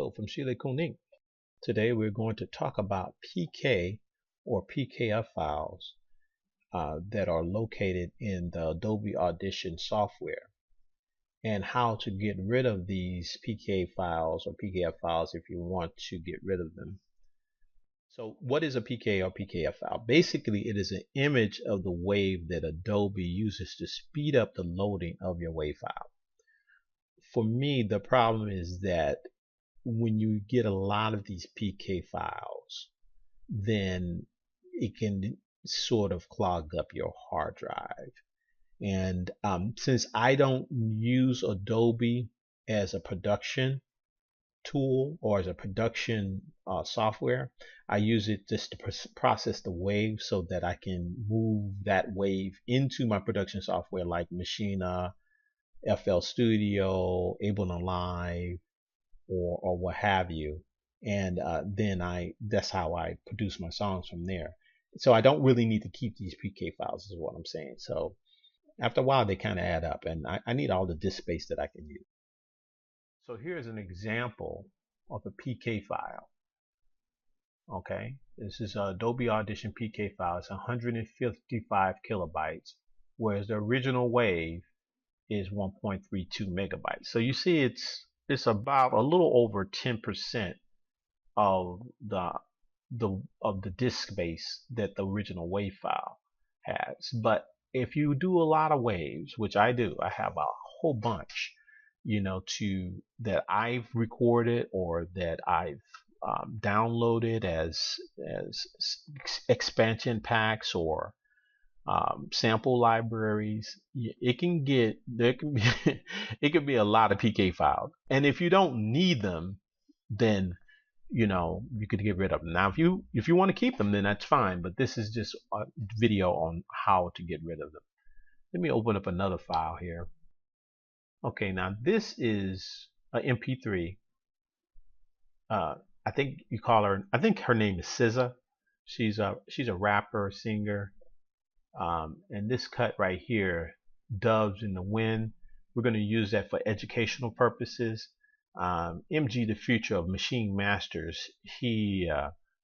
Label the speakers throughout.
Speaker 1: Hello from Sheila Kuning. Today we're going to talk about PK or PKF files that are located in the Adobe Audition software and how to get rid of these PK files or PKF files if you want to get rid of them. So what is a PK or PKF file? Basically, it is an image of the wave that Adobe uses to speed up the loading of your wave file. For me, the problem is that when you get a lot of these PK files, then it can sort of clog up your hard drive. And since I don't use Adobe as a production tool or as a production software, I use it just to process the wave so that I can move that wave into my production software like Maschine, FL Studio, Ableton Live, or what have you, and then that's how I produce my songs from there. So I don't really need to keep these PK files is what I'm saying. So after a while they kind of add up, and I need all the disk space that I can use. So here's an example of a PK file. Okay, this is Adobe Audition PK file. It's 155 kilobytes, whereas the original wave is 1.32 megabytes. So you see it's about a little over 10% of the disk space that the original wave file has. But if you do a lot of waves, which I do, I have a whole bunch, that I've recorded or that I've downloaded as expansion packs or sample libraries. It can be a lot of PK files, and if you don't need them, then you could get rid of them. Now if you want to keep them, then that's fine, but this is just a video on how to get rid of them. Let me open up another file here. Okay, now this is an MP3. I think her name is SZA. She's a rapper, singer. And this cut right here, Doves in the Wind, we're going to use that for educational purposes. MG, the future of Machine Masters, he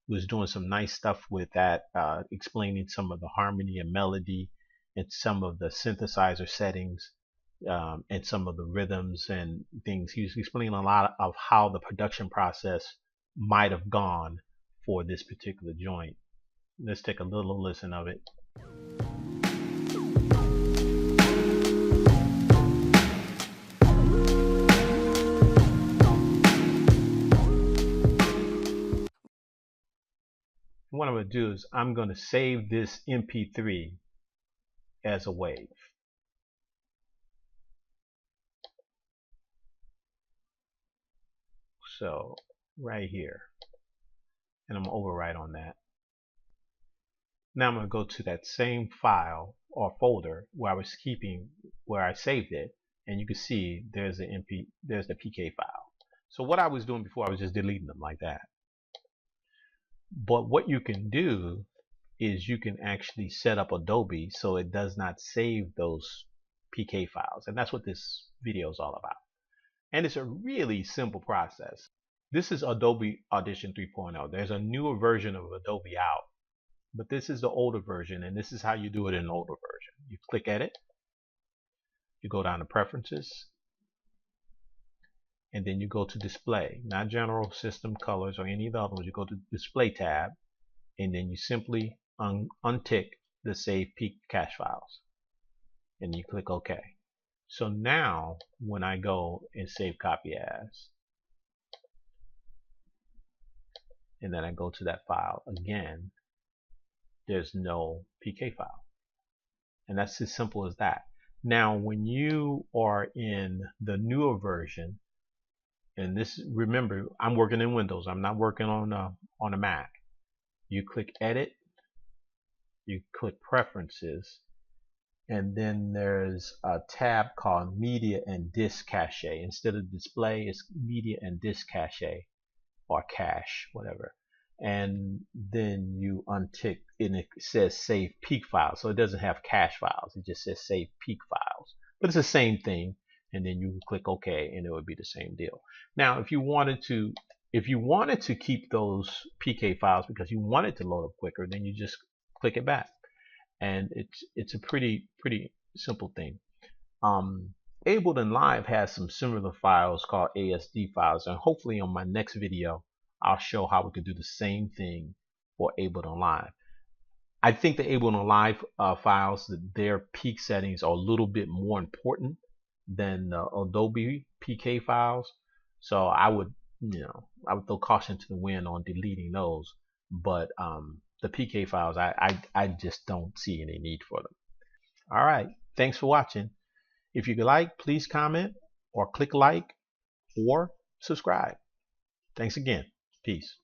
Speaker 1: was doing some nice stuff with that, explaining some of the harmony and melody and some of the synthesizer settings and some of the rhythms and things. He was explaining a lot of how the production process might have gone for this particular joint. Let's take a little listen of it. What I'm going to do is I'm going to save this MP3 as a wave. So right here, and I'm going to overwrite on that. Now I'm going to go to that same file or folder where I saved it, and you can see there's the PK file. So what I was doing before, I was just deleting them like that. But what you can do is you can actually set up Adobe so it does not save those PK files, and that's what this video is all about. And it's a really simple process. This is Adobe Audition 3.0. There's a newer version of Adobe out, but this is the older version, and this is how you do it in an older version. You click Edit, you go down to Preferences, and then you go to Display, not General, System, Colors, or any of the other ones. You go to Display tab, and then you simply untick the Save Peak Cache Files, and you click OK. So now when I go and save Copy As, and then I go to that file again, there's no PK file. And that's as simple as that. Now when you are in the newer version, and this, remember, I'm working in Windows, I'm not working on a Mac. You click Edit, you click Preferences, and then there's a tab called Media and Disk Cache. Instead of Display, it's Media and Disk Cache, or Cache, whatever. And then you untick, and it says Save Peak Files. So it doesn't have cache files, it just says Save Peak Files. But it's the same thing. And then you click OK, and it would be the same deal. Now, if you wanted to If you wanted to keep those PK files because you want it to load up quicker, then you just click it back, and it's a pretty simple thing. Ableton Live has some similar files called ASD files, and hopefully on my next video I'll show how we could do the same thing for Ableton Live. I think the Ableton Live files, their peak settings are a little bit more important than the Adobe PK files, so I would throw caution to the wind on deleting those. But the PK files, I just don't see any need for them. All right, thanks for watching. If you like, please comment or click like or subscribe. Thanks again. Peace.